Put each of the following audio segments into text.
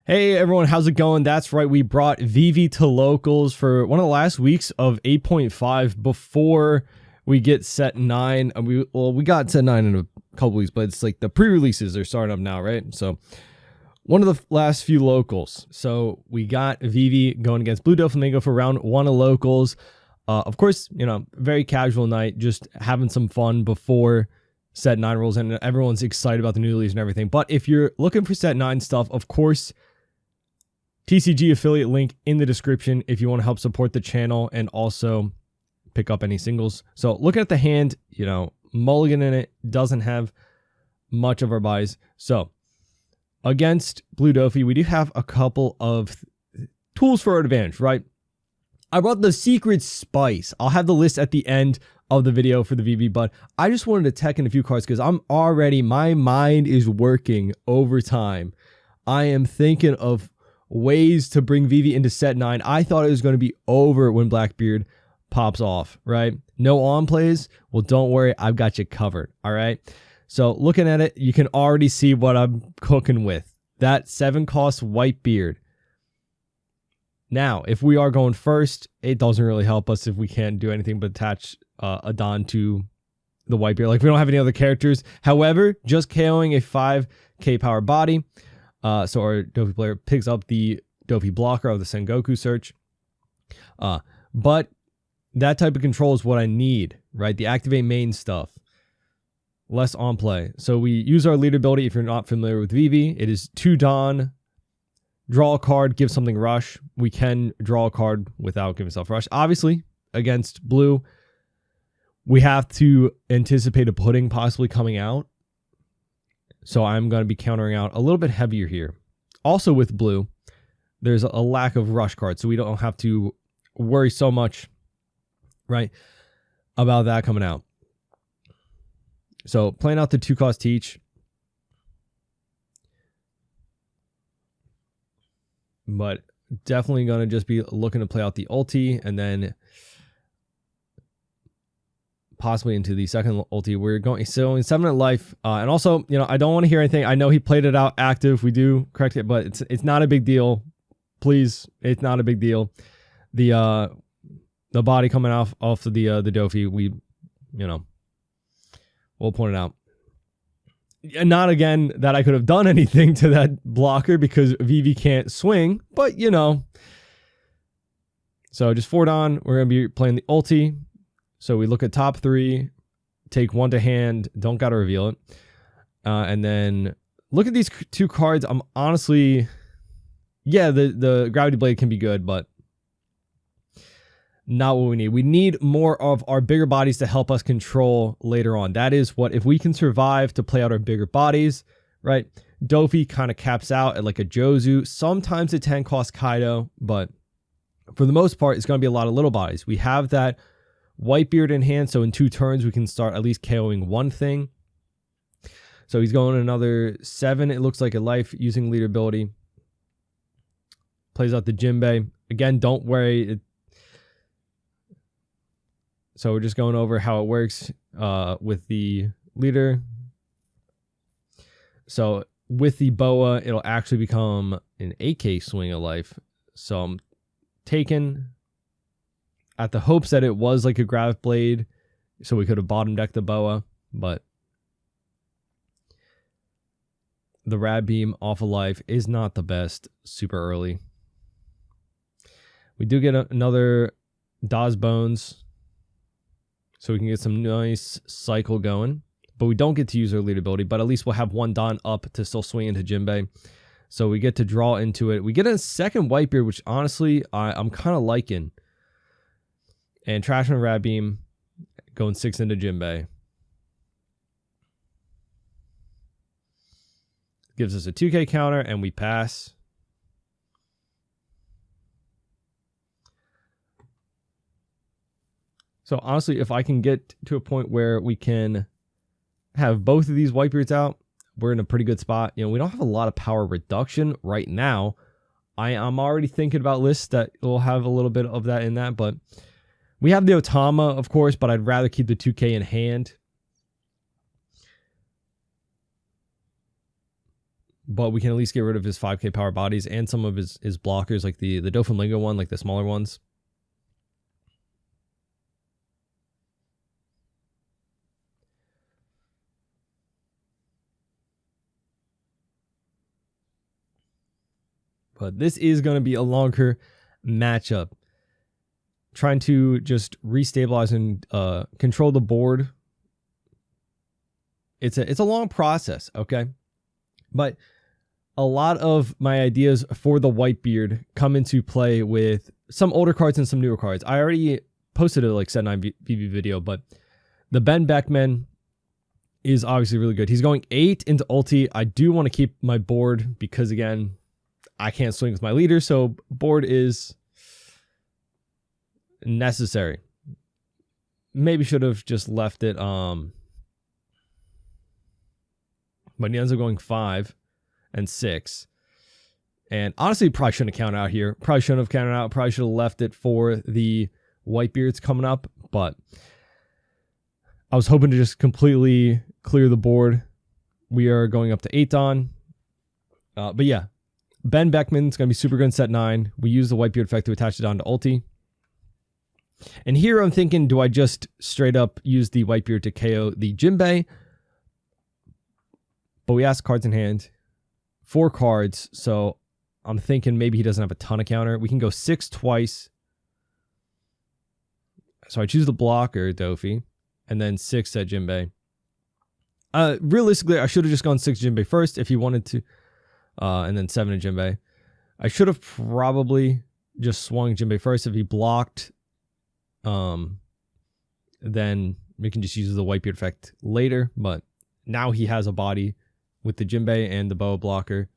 Hey everyone, how's it going? That's right, we brought Vivi to locals for one of the last weeks of 8.5 before we get set 9. We got set 9 in a couple weeks, but it's like the pre-releases are starting up now, right? So one of the last few locals. So we got Vivi going against Blue Doflamingo for round 1 of locals. Of course, you know, very casual night, just having some fun before set 9 rules, and everyone's excited about the new release and everything. But if you're looking for set 9 stuff, of course, TCG affiliate link in the description if you want to help support the channel and also pick up any singles. So looking at the hand, you know, mulligan in it, doesn't have much of our buys. So against Blue Dofi, we do have a couple of tools for our advantage, right? I brought the secret spice. I'll have the list at the end of the video for the VV, but I just wanted to tech in a few cards because my mind is working overtime. I am thinking of ways to bring Vivi into set 9. I thought it was going to be over when Blackbeard pops off, right? No on plays. Well, don't worry, I've got you covered. All right. So looking at it, you can already see what I'm cooking with. That 7-cost Whitebeard. Now, if we are going first, it doesn't really help us if we can't do anything but attach a Don to the Whitebeard. Like, we don't have any other characters. However, just KOing a 5k power body. So our Dofi player picks up the Dofi blocker of the Sengoku search. But that type of control is what I need, right? The activate main stuff. Less on play. So we use our leader ability. If you're not familiar with Vivi, it is 2 Dawn, draw a card, give something rush. We can draw a card without giving self rush. Obviously, against blue, we have to anticipate a pudding possibly coming out. So I'm going to be countering out a little bit heavier here. Also with blue, there's a lack of rush cards, so we don't have to worry so much, right, about that coming out. So playing out the 2-cost teach. But definitely going to just be looking to play out the ulti and then possibly into the second ulti. We're going so in 7 life, and also, you know, I don't want to hear anything. I know he played it out active. We do correct it, but it's not a big deal. Please, it's not a big deal. The body coming off of the Dofi, we'll point it out. And not again that I could have done anything to that blocker because Vivi can't swing, but you know. So just 4 Dawn. We're gonna be playing the ulti. So we look at top 3, take 1 to hand, don't got to reveal it. And then look at these 2 cards. I'm honestly, yeah, the Gravity Blade can be good, but not what we need. We need more of our bigger bodies to help us control later on. That is what, if we can survive to play out our bigger bodies, right? Dofi kind of caps out at like a Jozu, sometimes a 10-cost Kaido, but for the most part, it's going to be a lot of little bodies. We have that Whitebeard in hand, so in 2 turns we can start at least KOing one thing. So he's going another 7, it looks like, a life using leader ability. Plays out the Jinbei. Again, don't worry. So we're just going over how it works with the leader. So with the Boa, it'll actually become an 8k swing of life. So I'm taking at the hopes that it was like a Grav Blade, so we could have bottom decked the Boa, but the Rad Beam off of life is not the best super early. We do get another Daz Bones, so we can get some nice cycle going, but we don't get to use our lead ability, but at least we'll have 1 Dawn up to still swing into Jinbei. So we get to draw into it. We get a second Whitebeard, which honestly, I'm kind of liking. And Trash and Rad Beam going 6 into Jinbei. Gives us a 2k counter and we pass. So honestly, if I can get to a point where we can have both of these Whitebeards out, we're in a pretty good spot. You know, we don't have a lot of power reduction right now. I'm already thinking about lists that will have a little bit of that in that, but we have the Otama, of course, but I'd rather keep the 2k in hand. but we can at least get rid of his 5k power bodies and some of his blockers, like the Doflamingo one, like the smaller ones. But this is going to be a longer matchup. Trying to just restabilize and control the board. It's a long process, okay? But a lot of my ideas for the Whitebeard come into play with some older cards and some newer cards. I already posted a like set 9 Vivi video, but the Ben Beckman is obviously really good. He's going 8 into ulti. I do want to keep my board because, again, I can't swing with my leader, so board is necessary. Maybe should have just left it. But he ends up going 5 and 6. And honestly, probably shouldn't have counted out here. Probably shouldn't have counted out. Probably should have left it for the Whitebeards coming up. But I was hoping to just completely clear the board. We are going up to 8 Dawn. But yeah, Ben Beckman's going to be super good in set 9. We use the Whitebeard effect to attach it on to ulti. And here I'm thinking, do I just straight up use the Whitebeard to KO the Jinbei? But we ask cards in hand. 4 cards, so I'm thinking maybe he doesn't have a ton of counter. We can go 6 twice. So I choose the blocker, Dofi, and then 6 at Jinbei. Realistically, I should have just gone 6 Jinbei first if he wanted to, and then 7 at Jinbei. I should have probably just swung Jinbei first. If he blocked, then we can just use the Whitebeard effect later. But now he has a body with the Jinbei and the boa blocker.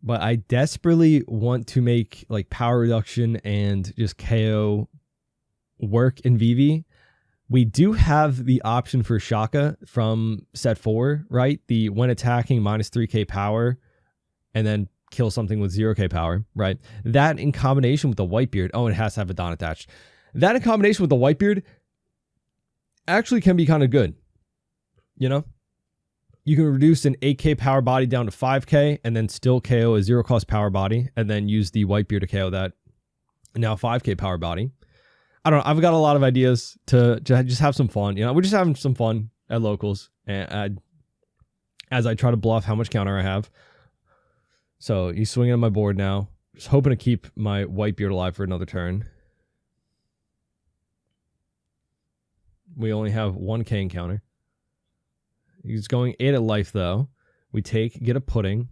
But I desperately want to make like power reduction and just KO work in Vivi. We do have the option for Shaka from set 4, right? The when attacking minus 3k power and then kill something with 0k power, right? That in combination with the Whitebeard. Oh, it has to have a Dawn attached. That in combination with the Whitebeard actually can be kind of good. You know? You can reduce an 8k power body down to 5k and then still KO a 0 cost power body and then use the Whitebeard to KO that now 5k power body. I don't know. I've got a lot of ideas to just have some fun. You know, we're just having some fun at locals and as I try to bluff how much counter I have. So he's swinging on my board now. Just hoping to keep my Whitebeard alive for another turn. We only have 1k encounter. He's going 8 at life, though. We get a pudding,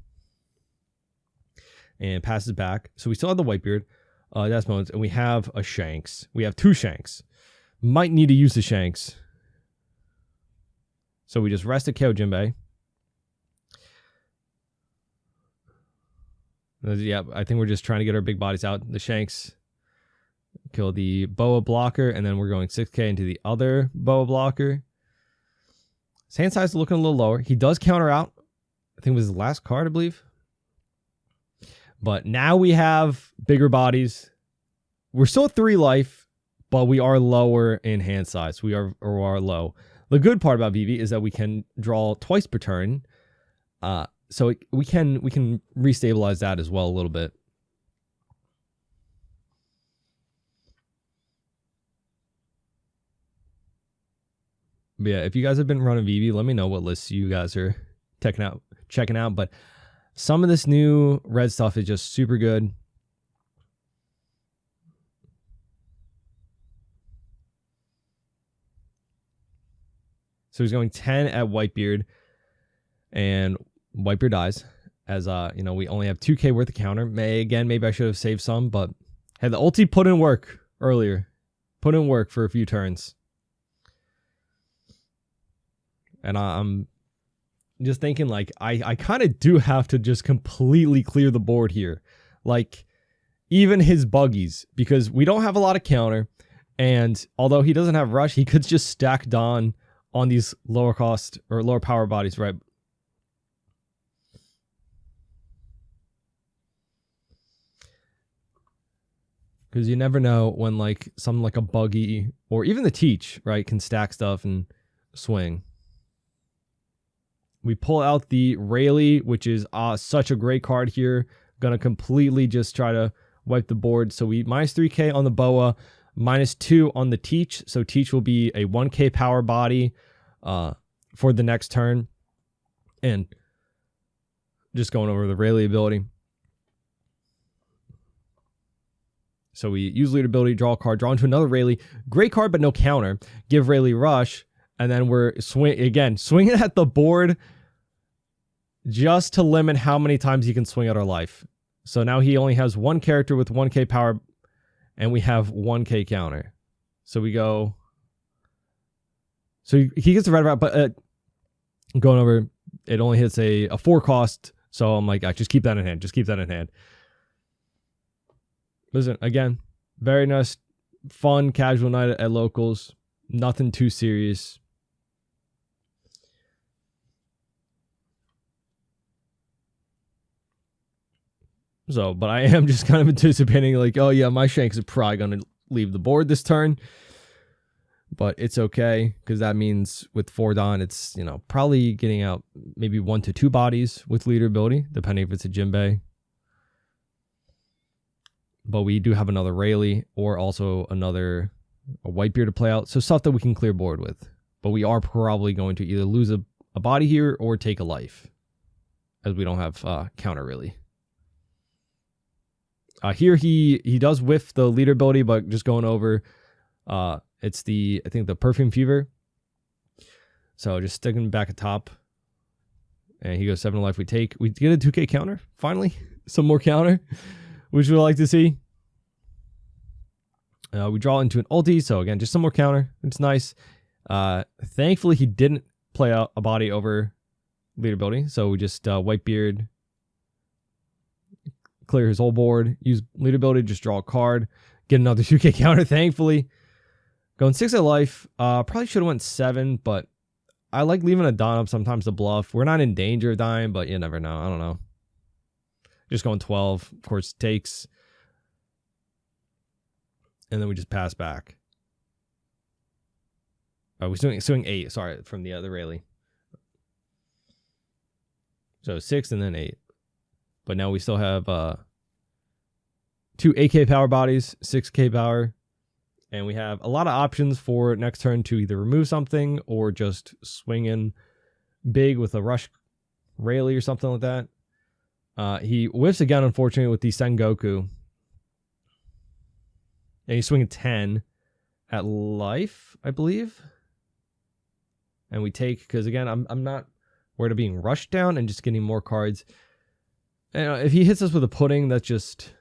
and passes back. So we still have the Whitebeard. That's moments, and we have a Shanks. We have 2 Shanks. Might need to use the Shanks. So we just rest a KO Jinbei. Yeah, I think we're just trying to get our big bodies out. The Shanks kill the boa blocker, and then we're going 6k into the other boa blocker. His hand size is looking a little lower. He does counter out. I think it was his last card, I believe. But now we have bigger bodies. We're still at 3 life, but we are lower in hand size. We are low. The good part about Vivi is that we can draw twice per turn. So we can restabilize that as well a little bit. But yeah, if you guys have been running Vivi, let me know what lists you guys are checking out. But some of this new red stuff is just super good. So he's going 10 at Whitebeard, and Whitebeard dies. As you know, we only have 2k worth of counter. Maybe I should have saved some, but had the ulti put in work earlier. Put in work for a few turns. And I'm just thinking, like, I kind of do have to just completely clear the board here. Like, even his buggies, because we don't have a lot of counter. And although he doesn't have rush, he could just stack Dawn on these lower cost or lower power bodies, right? Because you never know when, like, something like a buggy or even the teach, right, can stack stuff and swing. We pull out the Rayleigh, which is such a great card here. Gonna completely just try to wipe the board. So we minus 3k on the Boa, minus 2 on the Teach. So Teach will be a 1k power body for the next turn. And just going over the Rayleigh ability. So we use leader ability, draw a card, draw into another Rayleigh. Great card, but no counter. Give Rayleigh Rush. And then we're swinging at the board just to limit how many times he can swing at our life. So now he only has one character with 1k power, and we have 1k counter. So we go. So he gets the red route, but going over, it only hits a 4 cost. So I'm like, just keep that in hand. Just keep that in hand. Listen, again, very nice, fun, casual night at locals. Nothing too serious. So, but I am just kind of anticipating like, oh yeah, my Shanks are probably going to leave the board this turn. But it's okay, because that means with 4 Don, it's, you know, probably getting out maybe 1 to 2 bodies with leader ability, depending if it's a Jinbei. But we do have another Rayleigh or also a Whitebeard to play out. So stuff that we can clear board with. But we are probably going to either lose a body here or take a life, as we don't have counter really. Here he does whiff the leader ability, but just going over, it's I think the Perfume Fever. So just sticking back at top. And he goes 7 life. We get a 2k counter, finally. Some more counter, which we like to see. We draw into an ulti, so again, just some more counter. It's nice. Thankfully, he didn't play out a body over leader ability, so we just Whitebeard, clear his whole board, use leader ability, just draw a card, get another 2k counter, thankfully. Going 6 at life. Probably should have went 7, but I like leaving a Don up sometimes to bluff. We're not in danger of dying, but you never know. I don't know. Just going 12, of course, takes. And then we just pass back. Oh, we're swing 8, sorry, from the other Rayleigh. So 6 and then 8. But now we still have 2 8k power bodies, 6k power. And we have a lot of options for next turn to either remove something or just swing in big with a rush Rayleigh or something like that. He whiffs again, unfortunately, with the Sengoku. And he's swinging 10 at life, I believe. And we take, because again, I'm not worried of being rushed down and just getting more cards. And if he hits us with a pudding, that's just,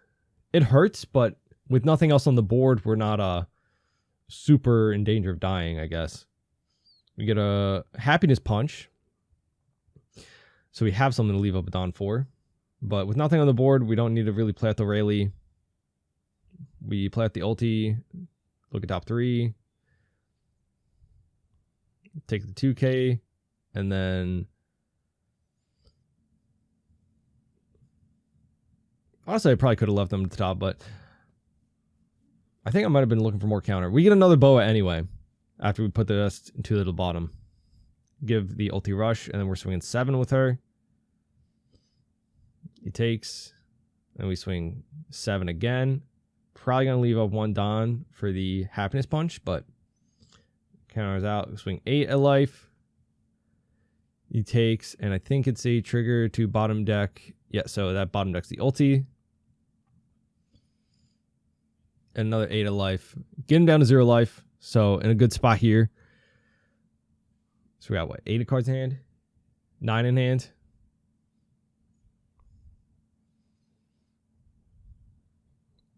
it hurts, but with nothing else on the board, we're not super in danger of dying, I guess. We get a happiness punch. So we have something to leave up a Don for. But with nothing on the board, we don't need to really play at the Rayleigh. We play at the ulti, look at top 3, take the 2k, and then honestly, I probably could have left them at the top, but I think I might have been looking for more counter. We get another Boa anyway, after we put the rest into the bottom. Give the ulti rush, and then we're swinging 7 with her. He takes, and we swing 7 again. Probably going to leave up 1 Don for the happiness punch, but counters out. Swing 8 at life. He takes, and I think it's a trigger to bottom deck. Yeah, so that bottom deck's the ulti. And another 8 at life. Get him down to 0 life. So in a good spot here. So we got what? 8 cards in hand? 9 in hand?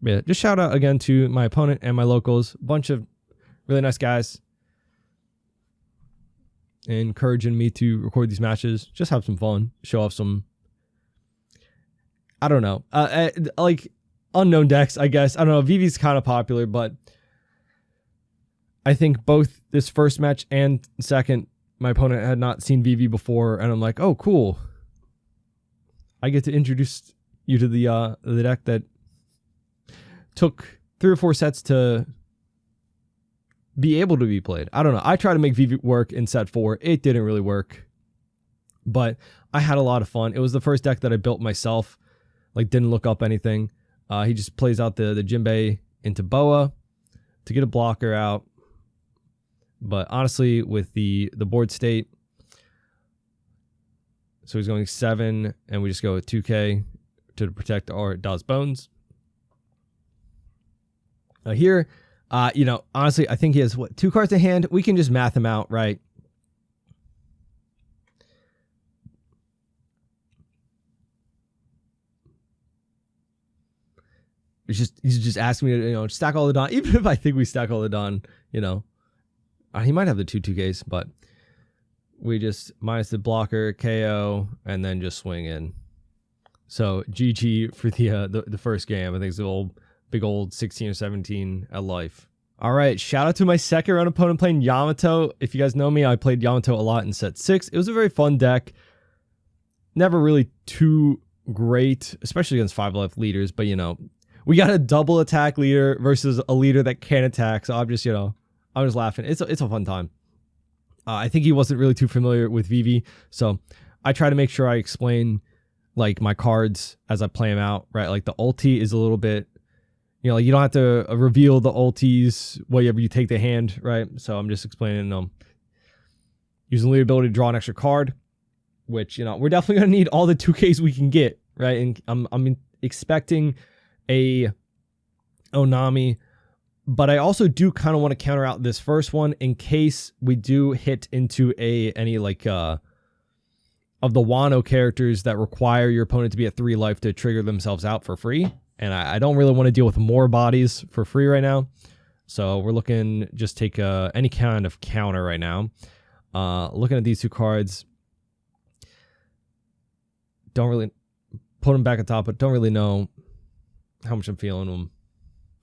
Yeah, just shout out again to my opponent and my locals. A bunch of really nice guys. Encouraging me to record these matches. Just have some fun. Show off some, I don't know. Like unknown decks, I guess. I don't know. Vivi's kind of popular, but I think both this first match and second, my opponent had not seen Vivi before, and I'm like, oh, cool. I get to introduce you to the deck that took 3 or 4 sets to be able to be played. I don't know. I tried to make Vivi work in set 4. It didn't really work, but I had a lot of fun. It was the first deck that I built myself. Like, didn't look up anything. He just plays out the Jinbei into Boa to get a blocker out. But honestly, with the board state, so he's going 7, and we just go with 2K to protect our Da's Bones. Here, you know, honestly, I think he has, what, 2 cards in hand? We can just math him out, right? He's just asking me to, you know, stack all the Don. Even if I think we stack all the Don, you know, he might have the 2/2Ks, but we just minus the blocker, KO, and then just swing in. So GG for the first game. I think it's the big old 16 or 17 at life. All right, shout out to my second round opponent playing Yamato. If you guys know me, I played Yamato a lot in set 6. It was a very fun deck. Never really too great, especially against 5 life leaders, but you know, we got a double attack leader versus a leader that can't attack. So I'm just, you know, I'm just laughing. It's a fun time. I think he wasn't really too familiar with Vivi, so I try to make sure I explain like my cards as I play them out, right? Like the ulti is a little bit, you know, like you don't have to reveal the ultis whenever you take the hand, right? So I'm just explaining using the ability to draw an extra card, which, you know, we're definitely gonna need all the 2Ks we can get, right? And I'm expecting a Onami, but I also do kind of want to counter out this first one in case we do hit into any like of the Wano characters that require your opponent to be at 3 life to trigger themselves out for free. And I don't really want to deal with more bodies for free right now. So we're looking, just take any kind of counter right now. Looking at these 2 cards. Don't really put them back on top, but don't really know how much I'm feeling them.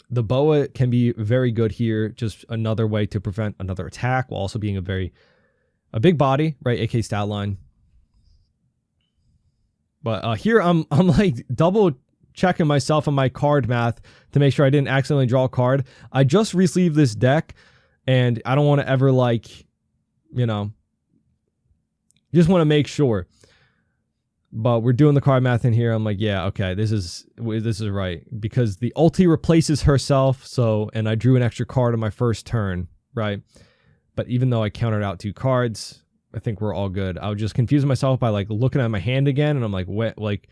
The Boa can be very good here. Just another way to prevent another attack while also being a big body, right? AK stat line. But here I'm like double checking myself on my card math to make sure I didn't accidentally draw a card. I just received this deck, and I don't want to ever, like, you know, just want to make sure. But we're doing the card math in here. I'm like, yeah, okay, this is right, because the ulti replaces herself. So, and I drew an extra card on my first turn, right? But even though I countered out 2 cards, I think we're all good. I was just confusing myself by like looking at my hand again, and I'm like, what, like,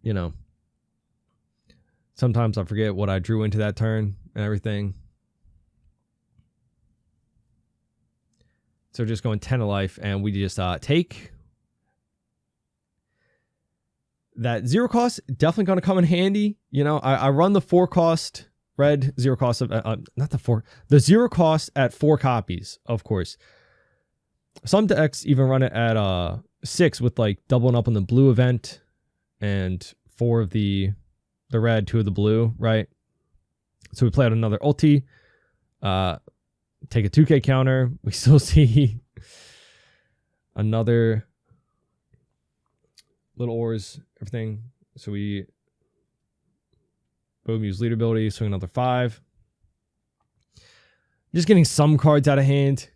you know, sometimes I forget what I drew into that turn and everything. So just going 10 of life, and we just take. That 0 cost definitely going to come in handy. You know, I run the 4 cost red, 0 cost of the 0 cost at 4 copies, of course. Some decks even run it at 6 with like doubling up on the blue event and 4 of the red, 2 of the blue, right? So we play out another ulti, take a 2K counter. We still see another little ores, everything. So we boom, use leader ability, swing another 5. Just getting some cards out of hand.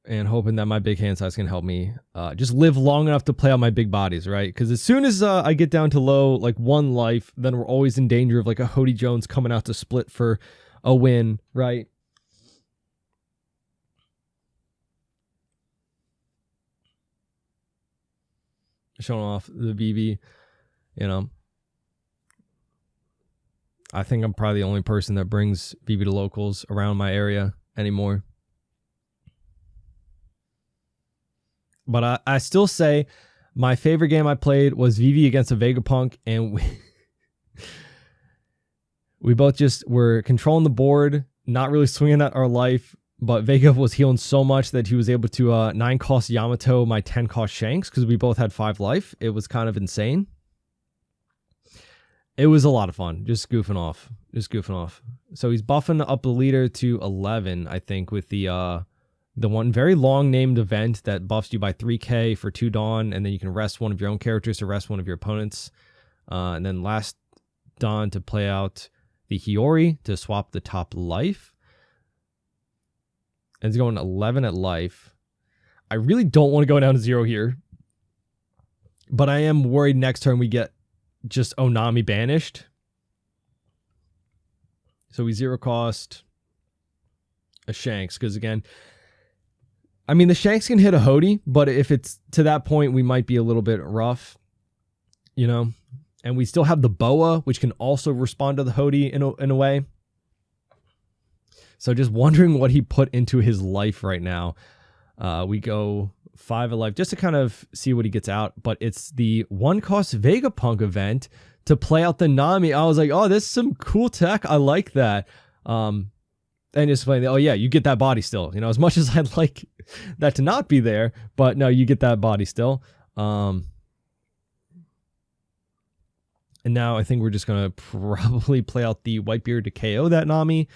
And hoping that my big hand size can help me just live long enough to play out my big bodies, right? Because as soon as I get down to low, like 1 life, then we're always in danger of like a Hody Jones coming out to split for a win, right? Showing off the Vivi, you know. I think I'm probably the only person that brings Vivi to locals around my area anymore. But I still say my favorite game I played was Vivi against a Vegapunk, and we both just were controlling the board, not really swinging at our life. But Vega was healing so much that he was able to 9 cost Yamato my 10 cost Shanks, because we both had 5 life. It was kind of insane. It was a lot of fun, just goofing off. So he's buffing up the leader to 11, I think, with the one very long named event that buffs you by 3K for 2 Dawn, and then you can rest one of your own characters to rest one of your opponents. And then last Don to play out the Hiyori to swap the top life. And it's going 11 at life. I really don't want to go down to 0 here. But I am worried next turn we get just Onami banished. So we 0 cost a Shanks. Because again, I mean, the Shanks can hit a Hody. But if it's to that point, we might be a little bit rough. You know? And we still have the Boa, which can also respond to the Hody in a way. So just wondering what he put into his life right now. We go 5 of life just to kind of see what he gets out. But it's the 1-cost Vegapunk event to play out the Nami. I was like, oh, this is some cool tech. I like that. And just playing, oh yeah, you get that body still. You know, as much as I'd like that to not be there, but no, you get that body still. And now I think we're just going to probably play out the Whitebeard to KO that Nami.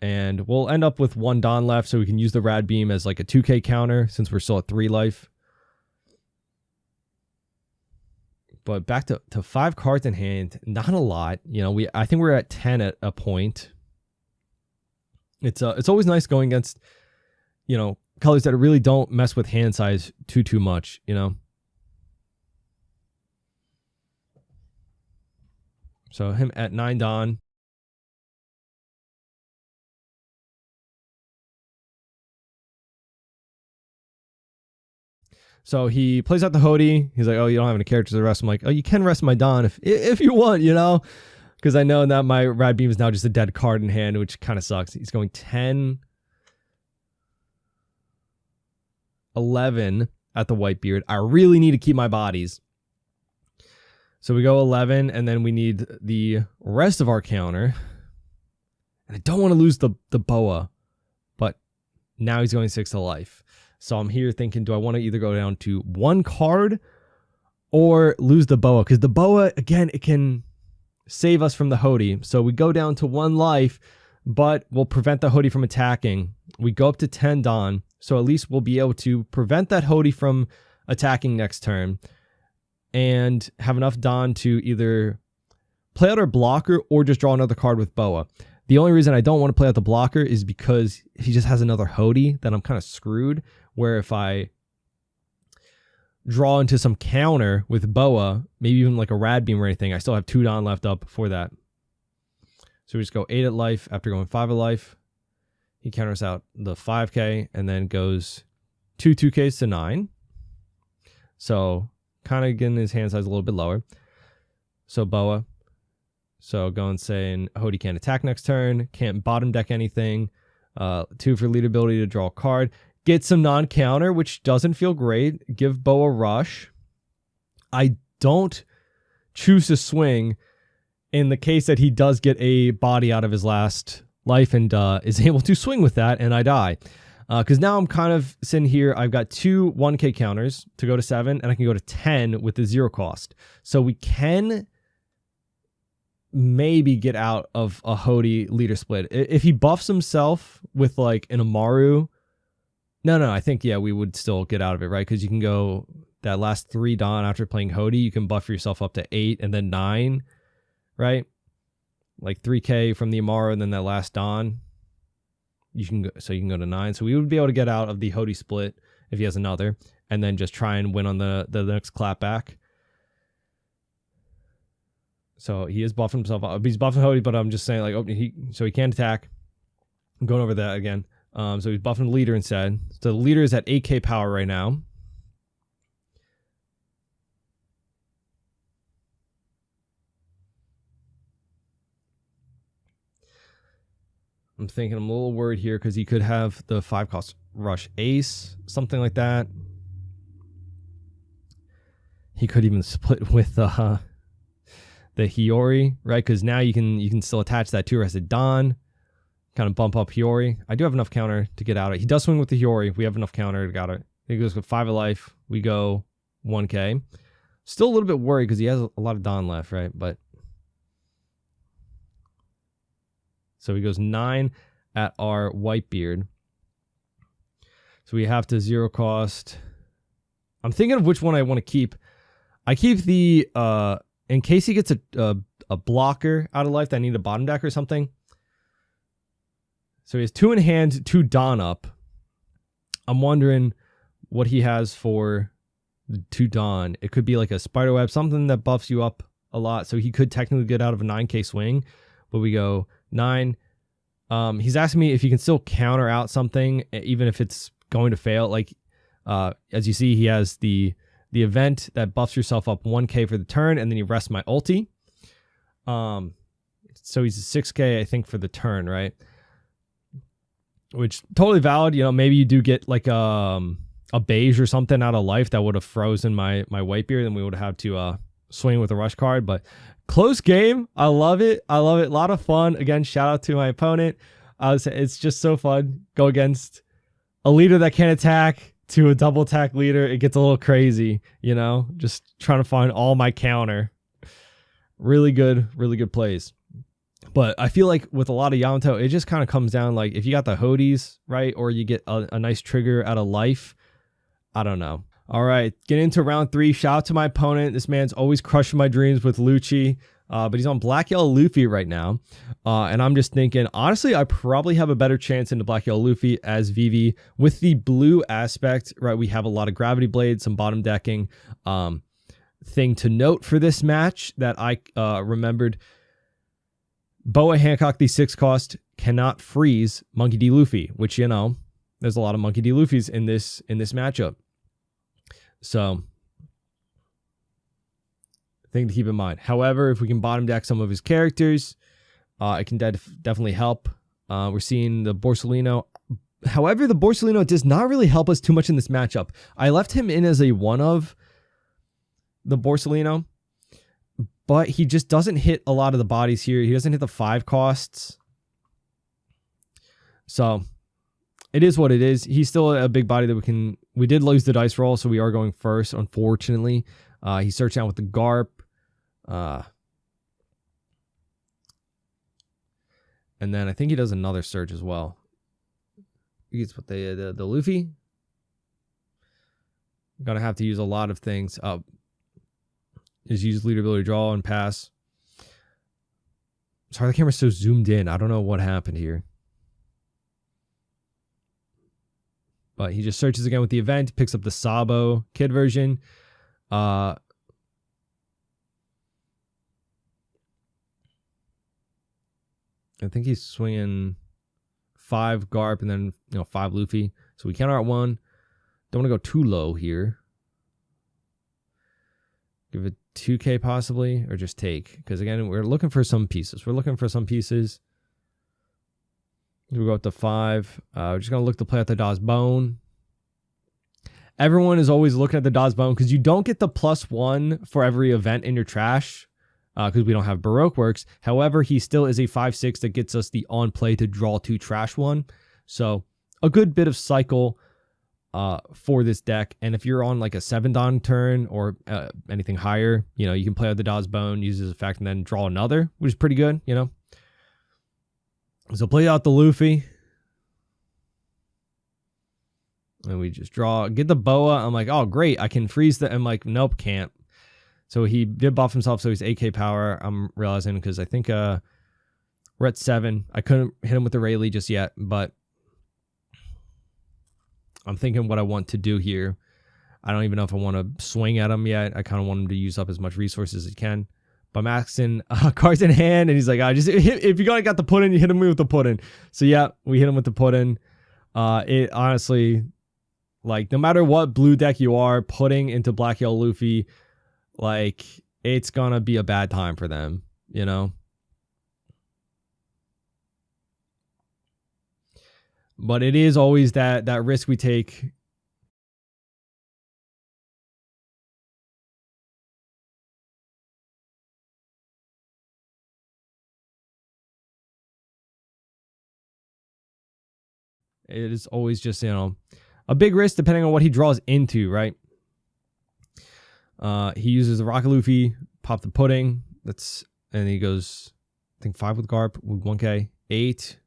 And we'll end up with 1 Don left, so we can use the Rad Beam as like a 2k counter since we're still at 3 life. But back to 5 cards in hand, not a lot. You know, I think we're at 10 at a point. It's always nice going against, you know, colors that really don't mess with hand size too much, you know. So him at 9 Don. So he plays out the Hody. He's like, oh, you don't have any characters to rest. I'm like, oh, you can rest my Don if you want, you know? Because I know that my Rad Beam is now just a dead card in hand, which kind of sucks. He's going 10, 11 at the Whitebeard. I really need to keep my bodies. So we go 11, and then we need the rest of our counter. And I don't want to lose the Boa, but now he's going 6 to life. So I'm here thinking, do I want to either go down to 1 card or lose the Boa? Because the Boa, again, it can save us from the Hody. So we go down to 1 life, but we'll prevent the Hody from attacking. We go up to 10 Don, so at least we'll be able to prevent that Hody from attacking next turn. And have enough Don to either play out our blocker or just draw another card with Boa. The only reason I don't want to play out the blocker is because he just has another Hody that I'm kind of screwed. Where if I draw into some counter with Boa, maybe even like a Rad Beam or anything, I still have 2 Don left up for that. So we just go 8 at life after going 5 at life. He counters out the 5k and then goes 2 2ks to 9. So kind of getting his hand size a little bit lower. So Boa. So going saying Hody can't attack next turn, can't bottom deck anything. 2 for lead ability to draw a card. Get some non-counter, which doesn't feel great. Give Boa rush. I don't choose to swing in the case that he does get a body out of his last life and is able to swing with that, and I die. Because now I'm kind of sitting here. I've got 2 1k counters to go to 7, and I can go to 10 with the 0 cost. So we can maybe get out of a Hody leader split. If he buffs himself with like an Amaru, no, I think, yeah, we would still get out of it, right? Because you can go that last 3 Don after playing Hody, you can buff yourself up to 8 and then 9, right? Like 3k from the Amaru and then that last Don. You can go to 9. So we would be able to get out of the Hody split if he has another, and then just try and win on the next clapback. So he is buffing himself up. He's buffing Hody, but I'm just saying, like, oh, he can't attack. I'm going over that again. So he's buffing the leader instead. So the leader is at 8k power right now. I'm thinking I'm a little worried here because he could have the 5-cost rush ace, something like that. He could even split with the Hiyori, right? Because now you can still attach that 2-rested Don, kind of bump up Hiyori. I do have enough counter to get out of it. He does swing with the Hiyori. We have enough counter to get it. He goes with 5 of life. We go 1k. Still a little bit worried because he has a lot of Don left, right? But so he goes 9 at our Whitebeard. So we have to 0 cost. I'm thinking of which one I want to keep. I keep the in case he gets a blocker out of life that I need a bottom deck or something. So he has 2 in hand, 2 Dawn up. I'm wondering what he has for the 2 Dawn. It could be like a Spiderweb, something that buffs you up a lot. So he could technically get out of a 9k swing, but we go 9. He's asking me if he can still counter out something, even if it's going to fail. Like, as you see, he has the event that buffs yourself up 1k for the turn, and then you rest my ulti. So he's a 6k, I think, for the turn, right? Which totally valid. You know, maybe you do get like a beige or something out of life that would have frozen my Whitebeard, and we would have had to swing with a rush card. But close game. I love it. I love it. A lot of fun. Again, shout out to my opponent. It's just so fun. Go against a leader that can't attack to a double attack leader. It gets a little crazy, you know, just trying to find all my counter. Really good plays. But I feel like with a lot of Yamato, it just kind of comes down like if you got the Hodies, right? Or you get a nice trigger out of life. I don't know. All right, get into round 3. Shout out to my opponent. This man's always crushing my dreams with Lucci. But he's on Black Yellow Luffy right now. And I'm just thinking, honestly, I probably have a better chance into Black Yellow Luffy as Vivi. With the blue aspect, right, we have a lot of Gravity Blade, some bottom decking. Thing to note for this match that I remembered, Boa Hancock, the 6 cost, cannot freeze Monkey D. Luffy, which, you know, there's a lot of Monkey D. Luffys in this matchup. So, thing to keep in mind. However, if we can bottom deck some of his characters, it can definitely help. We're seeing the Borsalino. However, the Borsalino does not really help us too much in this matchup. I left him in as a 1 of the Borsalino, but he just doesn't hit a lot of the bodies here. He doesn't hit the 5 costs. So, it is what it is. He's still a big body that we did lose the dice roll, so we are going first, unfortunately. He searched out with the Garp. And then I think he does another search as well. He gets with the Luffy. Gonna have to use a lot of things. Just use leader ability, draw and pass. Sorry, the camera's so zoomed in. I don't know what happened here. But he just searches again with the event, picks up the Sabo kid version. I think he's swinging 5 Garp and then 5 Luffy. So we counter out 1. Don't want to go too low here. Give it 2k possibly, or just take. Because again, we're looking for some pieces. We go up to 5. We're just going to look to play out the Daw's Bone. Everyone is always looking at the Daw's Bone because you don't get the +1 for every event in your trash because we don't have Baroque Works. However, he still is a 5/6 that gets us the on play to draw 2 trash 1. So a good bit of cycle for this deck. And if you're on like a 7 Dawn turn or anything higher, you can play out the Daw's Bone, use his effect, and then draw another, which is pretty good, So play out the Luffy. And we just draw, get the Boa. I'm like, oh, great. I can freeze the, I'm like, nope, can't. So he did buff himself, so he's 8k power. I'm realizing because I think we're at 7. I couldn't hit him with the Rayleigh just yet, but I'm thinking what I want to do here. I don't even know if I want to swing at him yet. I kind of want him to use up as much resources as he can. But I'm asking cards in hand, and he's like, just if you got the pudding, you hit him with the pudding. So yeah, we hit him with the pudding. It honestly, like, no matter what blue deck you are putting into Black Yellow Luffy, like, it's gonna be a bad time for them, But it is always that risk we take. It is always just, a big risk depending on what he draws into, right? He uses the Rocket Luffy, pop the pudding. And he goes, I think 5 with Garp, with 1k, 8.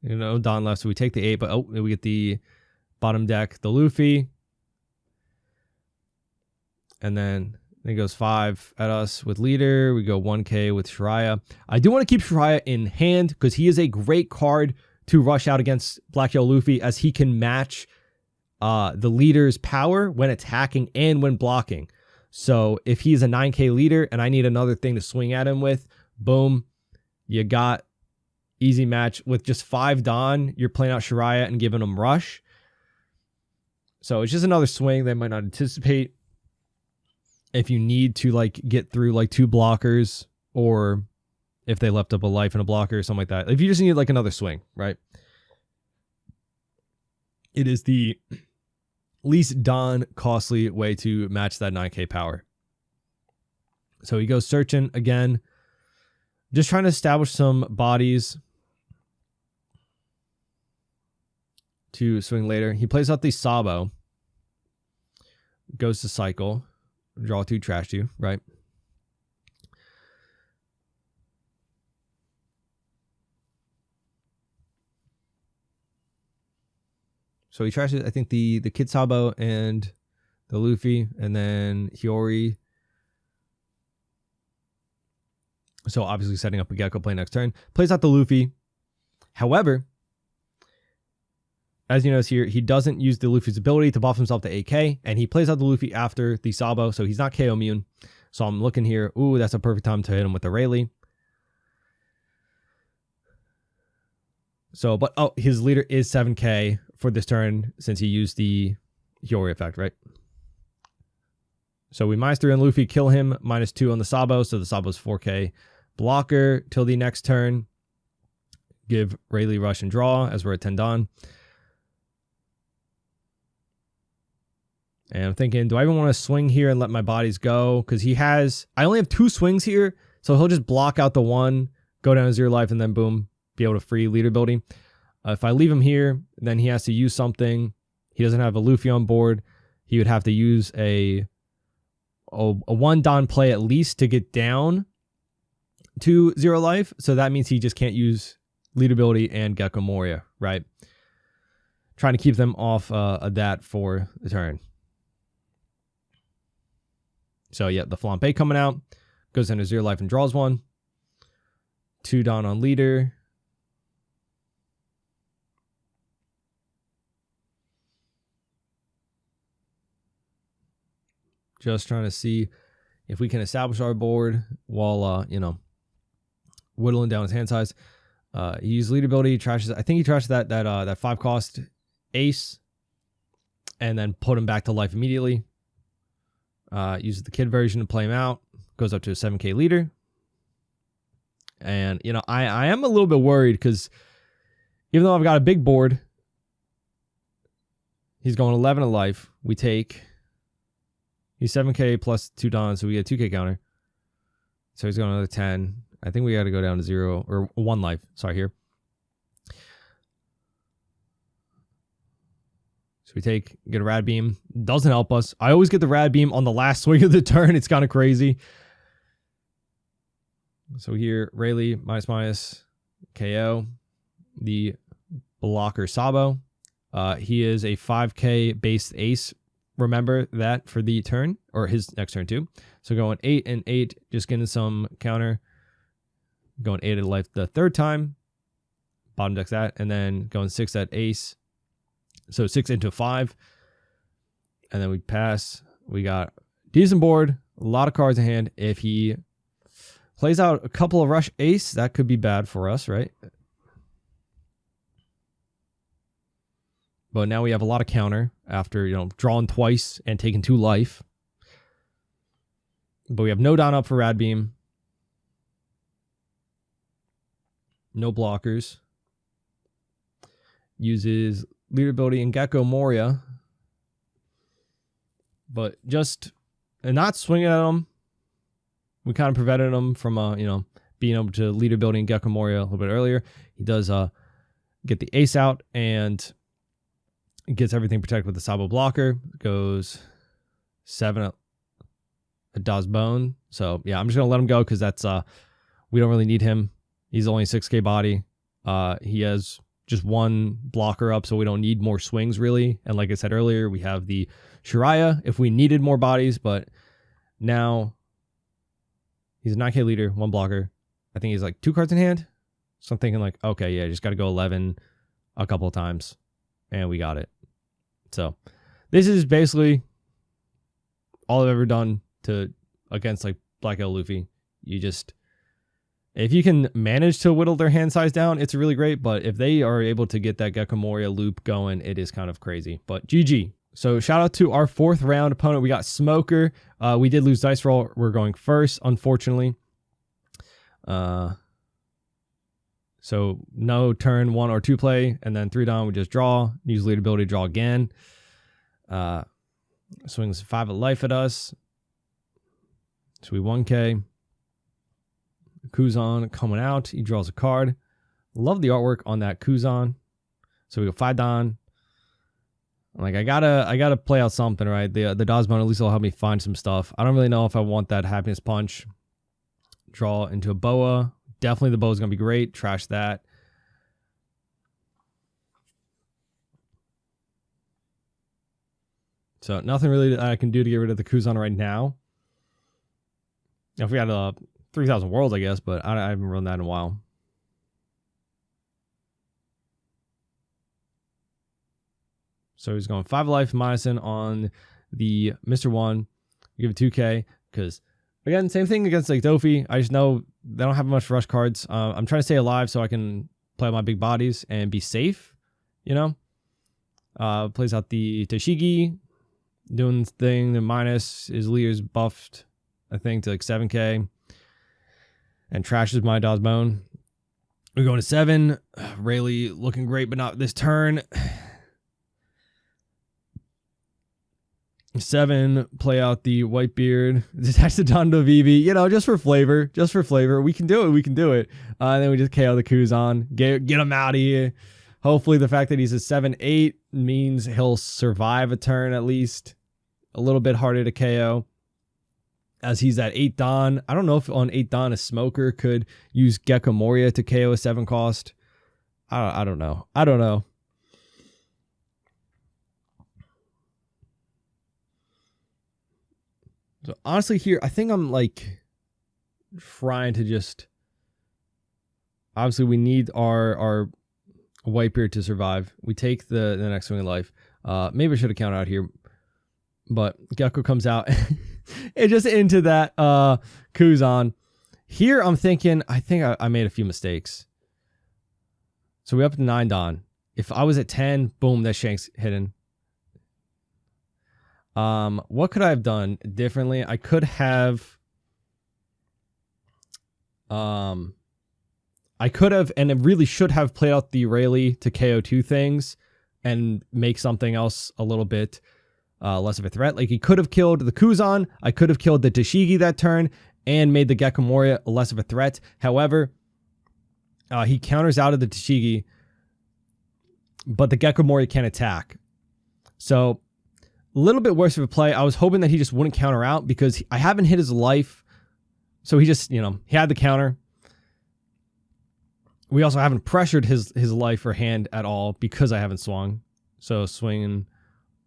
Dawn left, so we take the 8, but we get the bottom deck, the Luffy. And then Then he goes 5 at us with leader. We go 1k with Shiraya. I do want to keep Shiraya in hand because he is a great card to rush out against Black Yellow Luffy, as he can match the leader's power when attacking and when blocking. So if he's a 9k leader and I need another thing to swing at him with, boom, you got easy match. With just 5 Don, you're playing out Shiraya and giving him rush. So it's just another swing they might not anticipate. If you need to like get through like 2 blockers, or if they left up a life and a blocker or something like that. If you just need like another swing, right? It is the least Don costly way to match that 9k power. So he goes searching again, just trying to establish some bodies to swing later. He plays out the Sabo, goes to cycle, draw 2, trash 2, right? So he trashes, I think, the Kid Sabo and the Luffy, and then Hiyori. So obviously setting up a Gecko play next turn. Plays out the Luffy. However, as you notice here, he doesn't use the Luffy's ability to buff himself to AK, and he plays out the Luffy after the Sabo, so he's not KO immune. So I'm looking here. Ooh, that's a perfect time to hit him with the Rayleigh. So, but, oh, his leader is 7k for this turn since he used the Hiyori effect, right? So we -3 on Luffy, kill him, -2 on the Sabo, so the Sabo's 4k blocker till the next turn. Give Rayleigh rush and draw as we're at 10 Don. And I'm thinking, do I even want to swing here and let my bodies go? Because I only have 2 swings here, so he'll just block out the 1, go down to 0 life, and then boom, be able to free leader ability. If I leave him here, then he has to use something. He doesn't have a Luffy on board. He would have to use a 1 Don play at least to get down to 0 life. So that means he just can't use leader ability and Gecko Moria, right? Trying to keep them off of that for the turn. So yeah, the Flampe coming out, goes into 0 life and draws 1. 2 Don on leader. Just trying to see if we can establish our board while, whittling down his hand size. He used lead ability, he trashes. I think he trashed that 5 cost ace, and then put him back to life immediately. Uses the kid version to play him out. Goes up to a 7k leader. And, I am a little bit worried because even though I've got a big board, he's going 11 of life. We take... He's 7k plus 2 Dons, so we get a 2k counter. So he's going another 10. I think we got to go down to 0 or 1 life. Sorry, here. So we get a Rad Beam. Doesn't help us. I always get the Rad Beam on the last swing of the turn. It's kind of crazy. So here, Rayleigh, -, KO. The blocker Sabo. He is a 5k based ace. Remember that for the turn, or his next turn too. So going 8 and 8, just getting some counter. Going 8 at life the 3rd time. Bottom decks that. And then going 6 at ace. So 6 into 5. And then we pass. We got decent board. A lot of cards in hand. If he plays out a couple of rush ace, that could be bad for us, right? But now we have a lot of counter after, drawing twice and taking 2 life. But we have no Don up for Rad Beam. No blockers. Uses leader ability and Gecko Moria. But just not swinging at him. We kind of prevented him from, being able to leader ability and Gecko Moria a little bit earlier. He does get the ace out and gets everything protected with the Sabo blocker. Goes 7 at Daw's Bone. So yeah, I'm just gonna let him go because that's we don't really need him. He's only a 6k body. He has just 1 blocker up, so we don't need more swings really. And like I said earlier, we have the Shiraya if we needed more bodies, but Now, he's a 9k leader, 1 blocker. I think he's like 2 cards in hand. So I'm thinking like, okay, yeah, just got to go 11 a couple of times. And we got it. So this is basically all I've ever done against like Black L Luffy. You just, if you can manage to whittle their hand size down, it's really great. But if they are able to get that Gecko Moria loop going, it is kind of crazy. But GG. So shout out to our 4th round opponent. We got Smoker. We did lose dice roll. We're going first, unfortunately. So no turn 1 or 2 play, and then 3 down we just draw. Use lead ability to draw again. Swings 5 of life at us. So we 1k. Kuzan coming out. He draws a card. Love the artwork on that Kuzan. So we go 5 down. Like I gotta play out something, right? The Dosbone at least will help me find some stuff. I don't really know if I want that happiness punch. Draw into a boa. Definitely the boa is gonna be great. Trash that. So nothing really that I can do to get rid of the Kuzan right now. If we had 3,000 worlds, I guess, but I haven't run that in a while. So he's going 5 life minusing on the Mr. 1. Give it 2k because, again, same thing against like Dofi. I just know they don't have much rush cards. I'm trying to stay alive so I can play my big bodies and be safe, you know? Plays out the Toshigi, doing the thing. The minus, his leader's buffed, I think, to like 7k. And trashes my Dosbone. We're going to 7. Rayleigh looking great, but not this turn. 7, play out the Whitebeard, detach the Dondo Vivi, you know, just for flavor, we can do it, and then we just KO the Kuzan, get him out of here. Hopefully the fact that he's a 7/8 means he'll survive a turn, at least a little bit harder to KO, as he's at 8 Don. I don't know if on 8 Don a Smoker could use Gecko Moria to KO a 7 cost. I don't know. So honestly here, I think I'm like trying to just, obviously we need our Whitebeard to survive. We take the next swing of life. Maybe I should have counted out here, but Gecko comes out and just into that Kuzan. Here I'm thinking, I think I made a few mistakes. So we up to 9 Don. If I was at 10, boom, that Shank's hidden. What could I have done differently? I could have, and it really should have played out the Rayleigh to KO 2 things and make something else a little bit less of a threat. Like he could have killed the Kuzan. I could have killed the Toshigi that turn and made the Gecko Moria less of a threat. However, he counters out of the Toshigi, but the Gecko Moria can't attack. So a little bit worse of a play. I was hoping that he just wouldn't counter out because I haven't hit his life. So he just, you know, he had the counter. We also haven't pressured his life or hand at all because I haven't swung. So swinging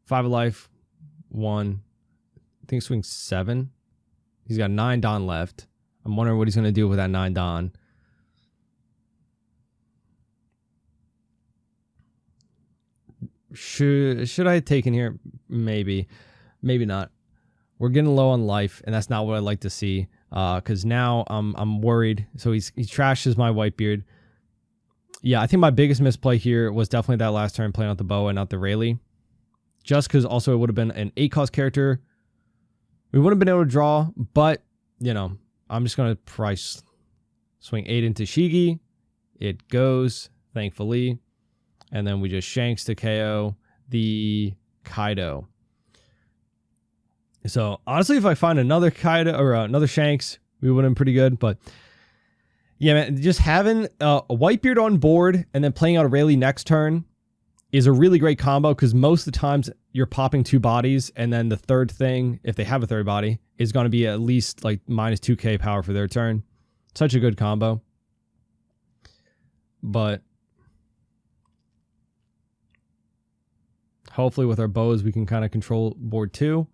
5 of life, 1. I think swing 7. He's got 9 Don left. I'm wondering what he's going to do with that 9 Don. Should I have taken here? Maybe not. We're getting low on life, and that's not what I'd like to see. Because now I'm worried. So he trashes my Whitebeard. Yeah, I think my biggest misplay here was definitely that last turn playing out the boa and not the Rayleigh. Just because also it would have been an 8 cost character. We wouldn't have been able to draw, but you know, I'm just gonna price swing 8 into Shigi. It goes, thankfully. And then we just Shanks to KO the Kaido. So honestly, if I find another Kaido or another Shanks, we would have been pretty good. But yeah, man, just having a Whitebeard on board and then playing out a Rayleigh next turn is a really great combo because most of the times you're popping 2 bodies and then the third thing, if they have a third body, is going to be at least like minus 2k power for their turn. Such a good combo. But hopefully with our bows, we can kind of control board 2.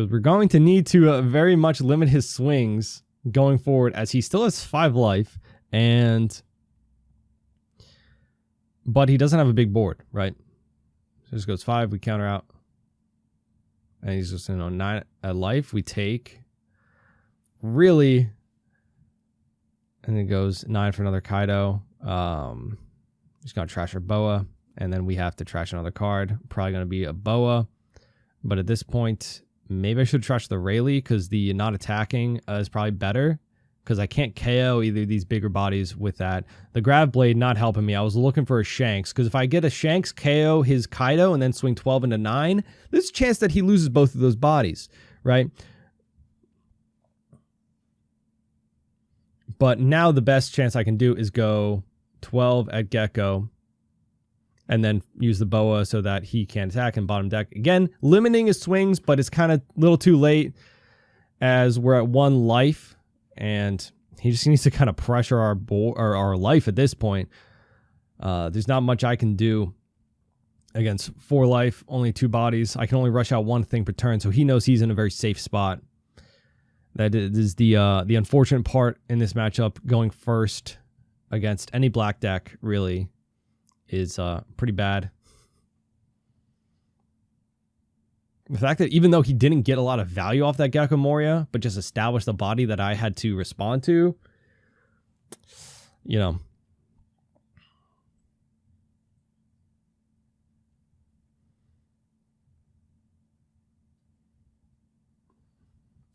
Because we're going to need to very much limit his swings going forward, as he still has 5 life, but he doesn't have a big board, right? So this goes 5, we counter out. And he's just 9 at life. We take, really, and then it goes 9 for another Kaido. He's going to trash our Boa, and then we have to trash another card. Probably going to be a Boa. But at this point, maybe I should trash the Rayleigh, because the not attacking is probably better, because I can't KO either of these bigger bodies with that. The Grav Blade not helping me. I was looking for a Shanks, because if I get a Shanks, KO his Kaido, and then swing 12 into 9, there's a chance that he loses both of those bodies, right? But now the best chance I can do is go 12 at Gecko, and then use the Boa so that he can attack and bottom deck. Again, limiting his swings, but it's kind of a little too late, as we're at 1 life, and he just needs to kind of pressure our life at this point. There's not much I can do against 4 life, only 2 bodies. I can only rush out 1 thing per turn, so he knows he's in a very safe spot. That is the unfortunate part in this matchup. Going first against any black deck, really, is pretty bad. The fact that even though he didn't get a lot of value off that Gecko Moria, but just established a body that I had to respond to, you know.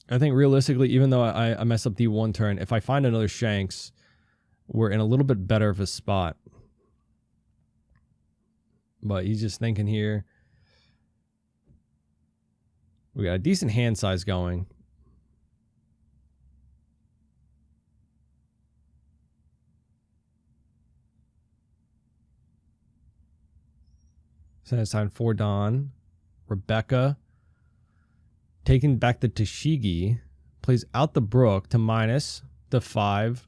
I think realistically, even though I mess up the 1 turn, if I find another Shanks, we're in a little bit better of a spot. But he's just thinking here. We got a decent hand size going. So it's time for Dawn. Rebecca. Taking back the Tashigi. Plays out the Brook to minus the 5.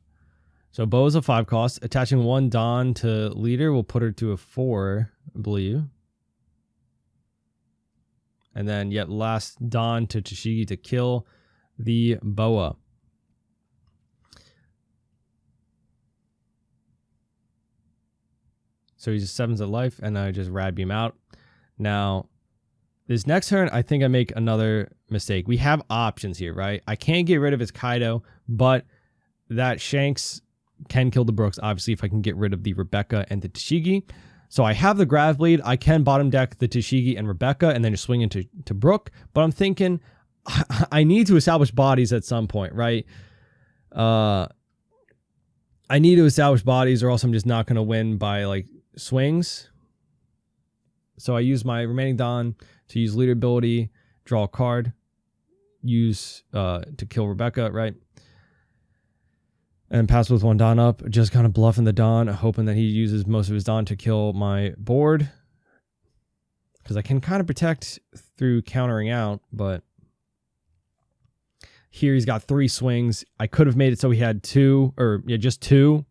So Bo's a 5 cost. Attaching 1 Dawn to leader will put her to a 4, I believe. And then yet last Dawn to Tashigi to kill the Boa. So he's just 7s at life, and I just rad beam out. Now, this next turn, I think I make another mistake. We have options here, right? I can't get rid of his Kaido, but that Shanks can kill the Brooks, obviously, if I can get rid of the Rebecca and the Tashigi. So I have the Grav Blade. I can bottom deck the Tashigi and Rebecca and then just swing into Brook. But I'm thinking I need to establish bodies at some point, right? I need to establish bodies, or else I'm just not going to win by like swings. So I use my remaining Dawn to use leader ability, draw a card, use to kill Rebecca, right? And pass with 1 Dawn up, just kind of bluffing the Dawn, hoping that he uses most of his Dawn to kill my board. Because I can kind of protect through countering out, but here he's got 3 swings. I could have made it so he had 2, or yeah, just 2.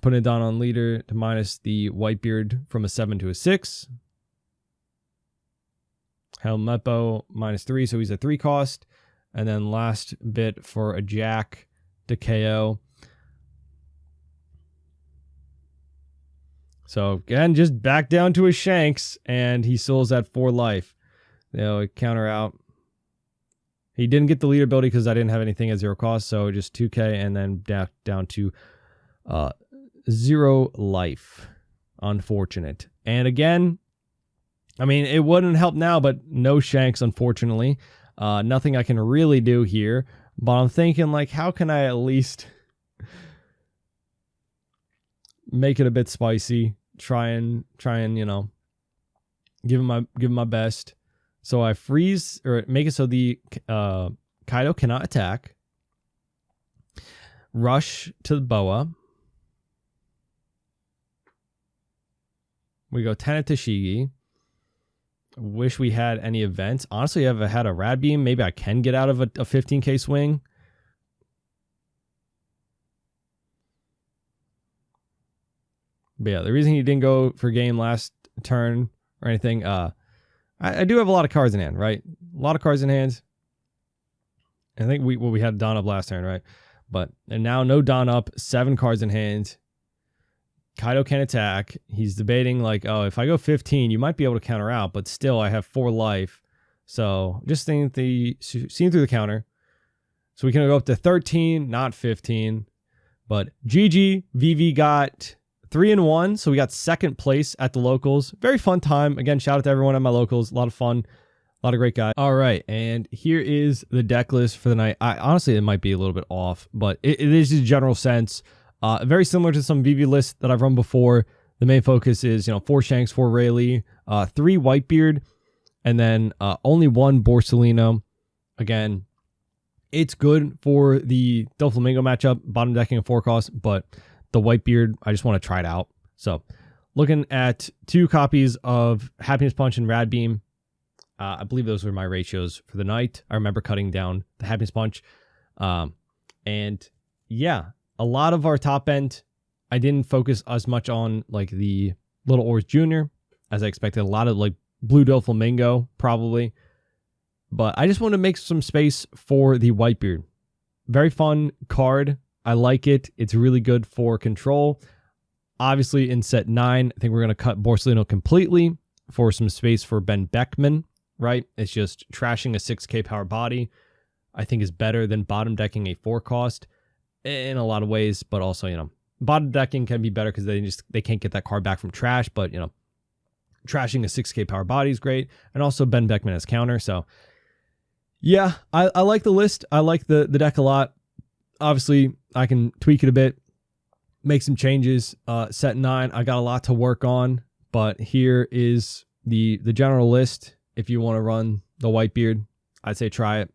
Putting a Dawn on leader to minus the Whitebeard from a 7 to a 6. Helmeppo minus 3, so he's a 3 cost. And then last bit for a Jack to KO. So again, just back down to his Shanks, and he still is at 4 life. You know, counter out. He didn't get the leader ability because I didn't have anything at 0 cost, so just 2k, and then down to 0 life. Unfortunate. And again, I mean, it wouldn't help now, but no Shanks, unfortunately. Nothing I can really do here, but I'm thinking, like, how can I at least make it a bit spicy? Try and you know, give him my best. So I freeze, or make it so the Kaido cannot attack. Rush to the Boa. We go 10 at Tashigi. Wish we had any events. Honestly, if I had a Rad Beam, maybe I can get out of a 15k swing. But yeah, the reason he didn't go for game last turn or anything, I I do have a lot of cards in hand, right? A lot of cards in hand. I think we had Don up last turn, right? And now no Don up, 7 cards in hand. Kaido can attack. He's debating like, oh, if I go 15, you might be able to counter out, but still I have 4 life. So just seeing through the counter. So we can go up to 13, not 15. But GG, Vivi got 3-1. So we got 2nd place at the locals. Very fun time. Again, shout out to everyone at my locals. A lot of fun. A lot of great guys. All right, and here is the deck list for the night. Honestly, it might be a little bit off, but it is a general sense. Very similar to some Vivi lists that I've run before. The main focus is, 4 Shanks, 4 Rayleigh, 3 Whitebeard, and then only 1 Borsalino. Again, it's good for the Doflamingo matchup, bottom decking a 4 cost, but the Whitebeard, I just want to try it out. So, looking at 2 copies of Happiness Punch and Rad Beam. I believe those were my ratios for the night. I remember cutting down the Happiness Punch. And yeah, a lot of our top end, I didn't focus as much on like the Little Oars Jr. as I expected. A lot of like Blue Doflamingo probably. But I just want to make some space for the Whitebeard. Very fun card. I like it. It's really good for control. Obviously in set 9, I think we're going to cut Borsalino completely for some space for Ben Beckman. Right? It's just trashing a 6k power body, I think is better than bottom decking a 4 cost in a lot of ways, but also, bottom decking can be better because they can't get that card back from trash, but trashing a 6k power body is great. And also Ben Beckman as counter. So yeah, I like the list. I like the deck a lot. Obviously I can tweak it a bit, make some changes. Set 9, I got a lot to work on, but here is the general list. If you want to run the Whitebeard, I'd say try it.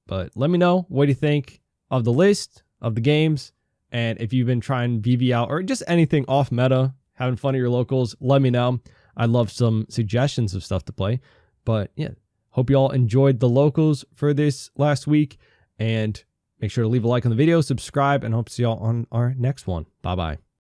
But let me know, what do you think of the list, of the games? And if you've been trying Vivi out or just anything off meta, having fun at your locals, let me know. I'd love some suggestions of stuff to play. But yeah, hope you all enjoyed the locals for this last week. And make sure to leave a like on the video, subscribe, and hope to see y'all on our next one. Bye-bye.